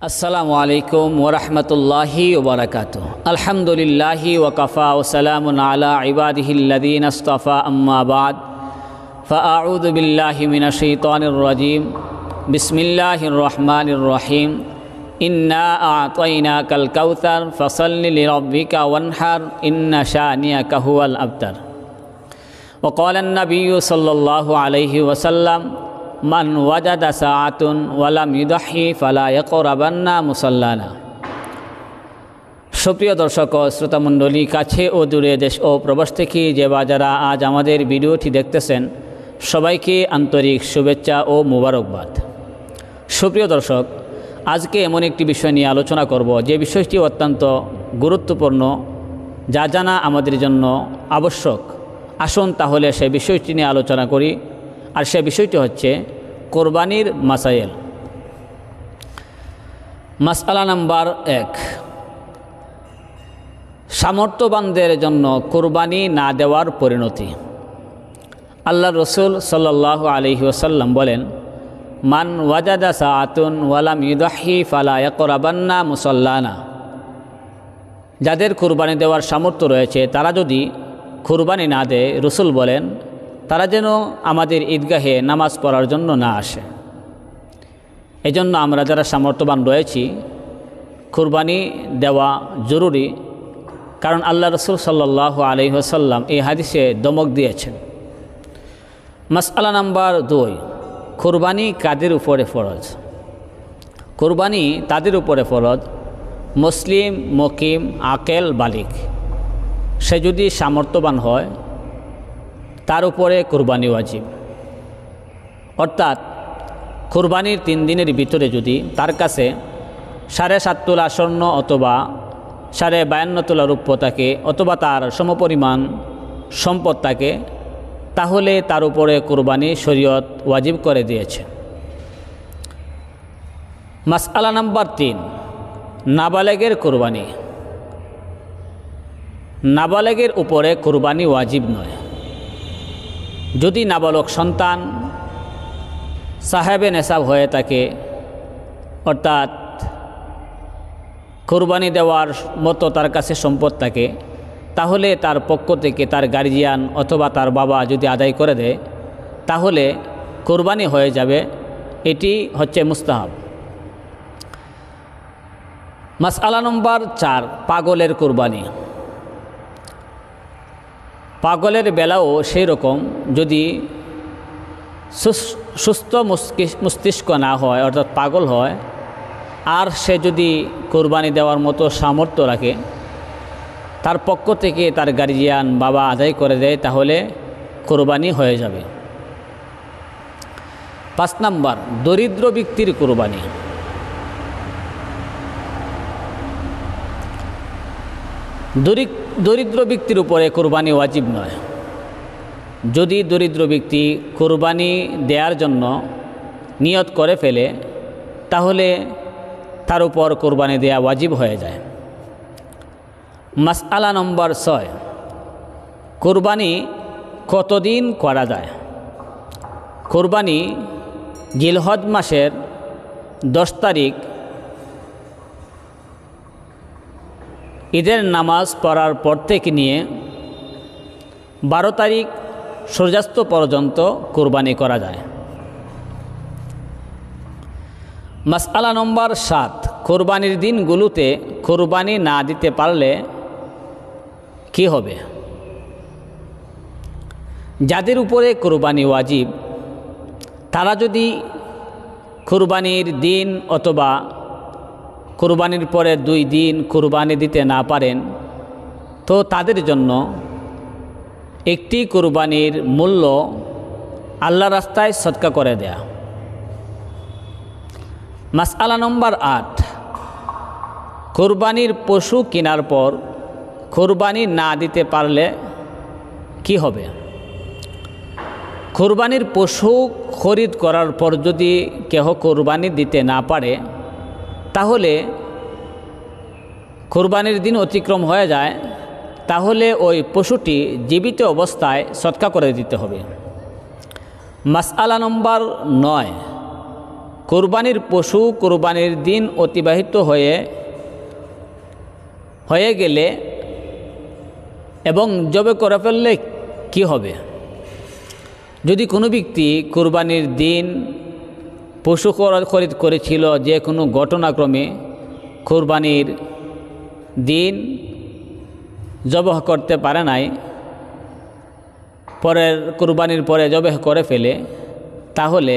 আসসালামু আলাইকুম ওরহমতুল্লাহি ওবরাকাতুহু। আলহামদুলিল্লাহি ওয়াকাফা ওয়া সালামুন আলা ইবাদিহিল্লাযীনা ইসতাফা আম্মা বা'দ। ফাআউযু বিল্লাহি মিনাশ শাইতানির রাজীম। বিসমিল্লাহির রহমানির রহিম। ইন্না আ'তাইনাকাল কাউসার ফাসাল্লি লিরাব্বিকা ওয়ানহার ইন্না শানিয়াকা হুয়াল আবতার। ওয়া ক্বালা আন-নাবিয়্যু সাল্লাল্লাহু আলাইহি ওয়াসাল্লাম মান ওয়াজাদা সাআতুন ওয়ালাম ইউদাহি ফালা ইয়াকরাবান্না মুসাল্লানা। সুপ্রিয় দর্শক ও শ্রোতামণ্ডলী, কাছে ও দূরে, দেশ ও প্রবাস থেকে যে বা যারা আজ আমাদের ভিডিওটি দেখতেছেন, সবাইকে আন্তরিক শুভেচ্ছা ও মোবারকবাদ। সুপ্রিয় দর্শক, আজকে এমন একটি বিষয় নিয়ে আলোচনা করব যে বিষয়টি অত্যন্ত গুরুত্বপূর্ণ, যা জানা আমাদের জন্য আবশ্যক। আসুন তাহলে সেই বিষয়টি নিয়ে আলোচনা করি। আর সে বিষয়টি হচ্ছে কোরবানির মাসাইল। মাসআলা নাম্বার 1, সামর্থ্যবানদের জন্য কোরবানি না দেওয়ার পরিণতি। আল্লাহ রসুল সাল্লাল্লাহু আলাইহি ওয়াসাল্লাম বলেন, মান ওয়াজাদা সাআতুন ওয়ালাম ইউদাহি ফালা ইয়াকরাবান্না মুসাল্লানা। যাদের কোরবানি দেওয়ার সামর্থ্য রয়েছে তারা যদি কোরবানি না দেয়, রসুল বলেন তারা যেন আমাদের ঈদগাহে নামাজ পড়ার জন্য না আসে। এজন্য আমরা যারা সামর্থ্যবান রয়েছি, কোরবানি দেওয়া জরুরি। কারণ আল্লাহ রসুল সাল্লাল্লাহু আলাইহি ওয়াসাল্লাম এই হাদিসে দমক দিয়েছেন। মাসআলা নাম্বার 2, কোরবানি কাদের উপরে ফরজ? কোরবানি তাদের উপরে ফরজ মুসলিম, মুকিম, আকেল, বালিগ। সে যদি সামর্থ্যবান হয় তার উপরে কোরবানি ওয়াজিব। অর্থাৎ কোরবানির 3 দিনের ভিতরে যদি তার কাছে 7.5 তোলা স্বর্ণ অথবা 52.5 তোলা রৌপ্য থাকে অথবা তার সমপরিমাণ সম্পদ থাকে, তাহলে তার উপরে কোরবানি শরীয়ত ওয়াজিব করে দিয়েছে। মাসআলা নাম্বার 3, নাবালেগের কোরবানি। নাবালেগের উপরে কোরবানি ওয়াজিব নয়। যদি নাবালক সন্তান সাহেবে নেশাব হয়ে থাকে, অর্থাৎ কোরবানি দেওয়ার মতো তার কাছে সম্পদ থাকে, তাহলে তার পক্ষ থেকে তার গার্জিয়ান অথবা তার বাবা যদি আদায় করে দেয়, তাহলে কোরবানি হয়ে যাবে। এটি হচ্ছে মুস্তাহাব। মাসআলা নম্বর 4, পাগলের কোরবানি। পাগলের বেলাও সেই রকম, যদি সুস্থ মস্তিষ্ক না হয়, অর্থাৎ পাগল হয়, আর সে যদি কোরবানি দেওয়ার মতো সামর্থ্য রাখে, তার পক্ষ থেকে তার গার্জিয়ান বাবা আদায় করে দেয়, তাহলে কোরবানি হয়ে যাবে। 5 নাম্বার, দরিদ্র ব্যক্তির কোরবানি। দরিদ্র ব্যক্তির উপরে কোরবানি ওয়াজিব নয়। যদি দরিদ্র ব্যক্তি কোরবানি দেওয়ার জন্য নিয়ত করে ফেলে, তাহলে তার উপর কোরবানি দেওয়া ওয়াজিব হয়ে যায়। মাসআলা নম্বর 6, কোরবানি কতদিন করা যায়? কোরবানি জিলহজ মাসের 10 তারিখ ঈদের নামাজ পড়ার পর থেকে নিয়ে 12 তারিখ সূর্যাস্ত পর্যন্ত কোরবানি করা যায়। মাসআলা নম্বর 7, কোরবানির দিনগুলোতে কোরবানি না দিতে পারলে কি হবে? যাদের উপরে কোরবানি ওয়াজিব, তারা যদি কোরবানির দিন অথবা কোরবানির পরে 2 দিন কোরবানি দিতে না পারেন, তো তাদের জন্য একটি কোরবানির মূল্য আল্লাহ রাস্তায় সদকা করে দেয়া। মাসআলা নম্বর 8, কোরবানির পশু কেনার পর কোরবানি না দিতে পারলে কি হবে? কোরবানির পশু খরিদ করার পর যদি কেহ কোরবানি দিতে না পারে, তাহলে কোরবানির দিন অতিক্রম হয়ে যায়, তাহলে ওই পশুটি জীবিত অবস্থায় সদকা করে দিতে হবে। মাসআলা নম্বর 9, কুরবানির পশু কুরবানির দিন অতিবাহিত হয়ে গেলে এবং জবে করে ফেললে কি হবে? যদি কোনো ব্যক্তি কুরবানির দিন পশু খরিদ করেছিল, যে কোনো ঘটনাক্রমে কুরবানির দিন জবাহ করতে পারে নাই, পরের কুরবানির পরে জবাহ করে ফেলে, তাহলে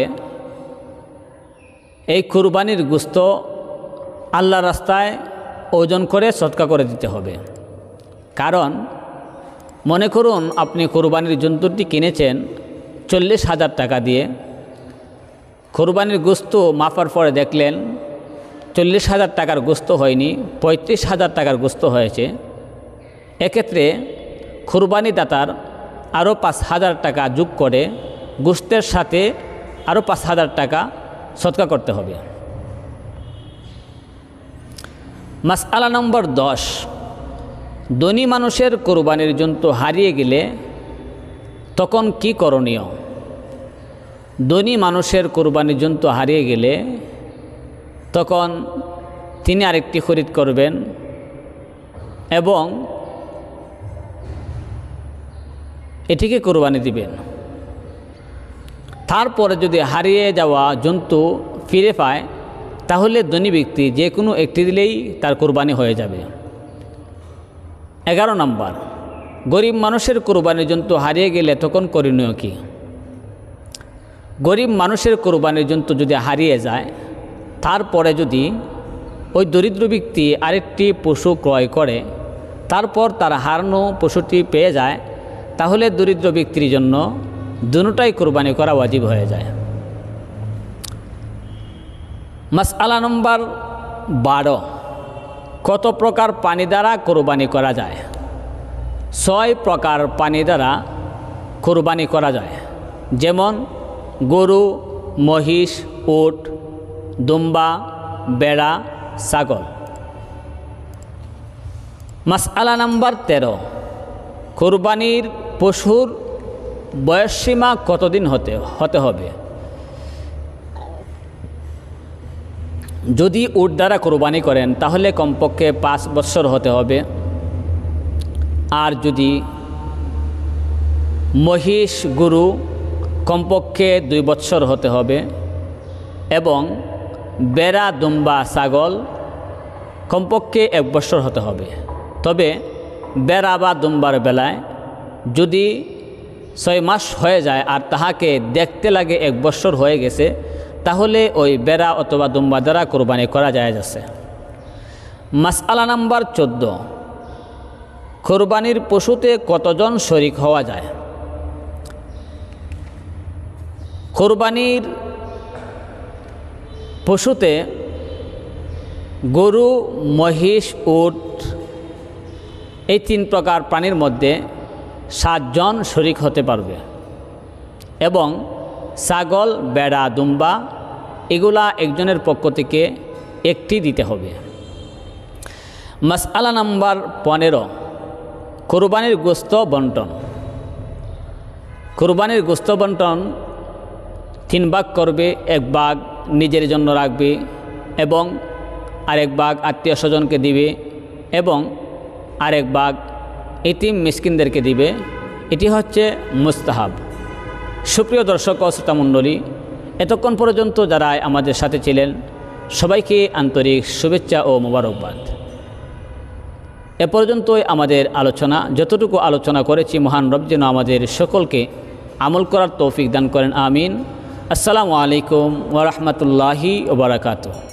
এই কুরবানির গোশত আল্লাহর রাস্তায় ওজন করে সদকা করে দিতে হবে। কারণ মনে করুন আপনি কুরবানির জন্তুটি কিনেছেন 40,000 টাকা দিয়ে, কুরবানির গোশত মাপার পরে দেখলেন 40,000 টাকার গোশত হয়নি, 35,000 টাকার গোশত হয়েছে। এক্ষেত্রে কুরবানি দাতার আরও 5,000 টাকা যোগ করে গোশতের সাথে আরও 5,000 টাকা সদকা করতে হবে। মাসআলা নম্বর 10, ধনী মানুষের কুরবানির জন্তু হারিয়ে গেলে তখন কি করণীয়? ধনী মানুষের কুরবানির জন্তু হারিয়ে গেলে তখন তিনি আরেকটি খরিদ করবেন এবং এটিকে কুরবানি দিবেন। তারপরে যদি হারিয়ে যাওয়া জন্তু ফিরে পায়, তাহলে ধনী ব্যক্তি যে কোনো একটি দিলেই তার কুরবানি হয়ে যাবে। 11 নম্বর, গরিব মানুষের কুরবানির জন্তু হারিয়ে গেলে তখন করণীয় কি? গরিব মানুষের কুরবানির জন্তু যদি হারিয়ে যায়, তারপরে যদি ওই দরিদ্র ব্যক্তি আরেকটি পশু ক্রয় করে, তারপর তার হারানো পশুটি পেয়ে যায়, তাহলে দরিদ্র ব্যক্তির জন্য দুটোটাই কুরবানি করা ওয়াজিব হয়ে যায়। মাসআলা নম্বর 12, কত প্রকার পানি দ্বারা কুরবানি করা যায়? 6 প্রকার পানি দ্বারা কুরবানি করা যায়, যেমন গরু, মহিষ, উট, দুম্বা, বেড়া, ছাগল। মাসআলা নম্বর 13, কুরবানির পশুর বয়সসীমা কতদিন হতে হবে? যদি উট দ্বারা কুরবানি করেন তাহলে কমপক্ষে 5 বছর হতে হবে, আর যদি মহিষ গরু কমপক্ষে 2 বছর হতে হবে, এবং বেড়া, দুম্বা, ছাগল কমপক্ষে 1 বছর হতে হবে। তবে বেড়া বা দুম্বার বেলায় যদি 6 মাস হয়ে যায় আর তাহাকে দেখতে লাগে 1 বছর হয়ে গেছে, তাহলে ওই বেড়া অথবা দুম্বা দ্বারা কুরবানি করা জায়েজ আছে। মাসআলা নাম্বার 14, কুরবানির পশুতে কতজন শরীক হওয়া যায়? কুরবানির পশুতে গরু, মহিষ, উট এই 3 প্রকার প্রাণীর মধ্যে 7 জন শরীক হতে পারবে, এবং ছাগল, বেড়া, দুম্বা এগুলা একজনের পক্ষ থেকে একটি দিতে হবে। মাসআলা নাম্বার 15, কুরবানির গোশত বন্টন। কুরবানির গোশত বন্টন 3 ভাগ করবে, 1 ভাগ নিজের জন্য রাখবে এবং আরেক ভাগ আত্মীয় স্বজনকে দিবে এবং আরেক ভাগ ইতিম মিসকিনদেরকে দিবে। এটি হচ্ছে মুস্তাহাব। সুপ্রিয় দর্শক ও শ্রোতা মণ্ডলী, এতক্ষণ পর্যন্ত যারা আমাদের সাথে ছিলেন সবাইকে আন্তরিক শুভেচ্ছা ও মোবারকবাদ। এ পর্যন্তই আমাদের আলোচনা। যতটুকু আলোচনা করেছি মহান রব যেন আমাদের সকলকে আমল করার তৌফিক দান করেন, আমিন। আসসালামু আলাইকুম ওয়া রাহমাতুল্লাহি ওয়া বারাকাতুহু।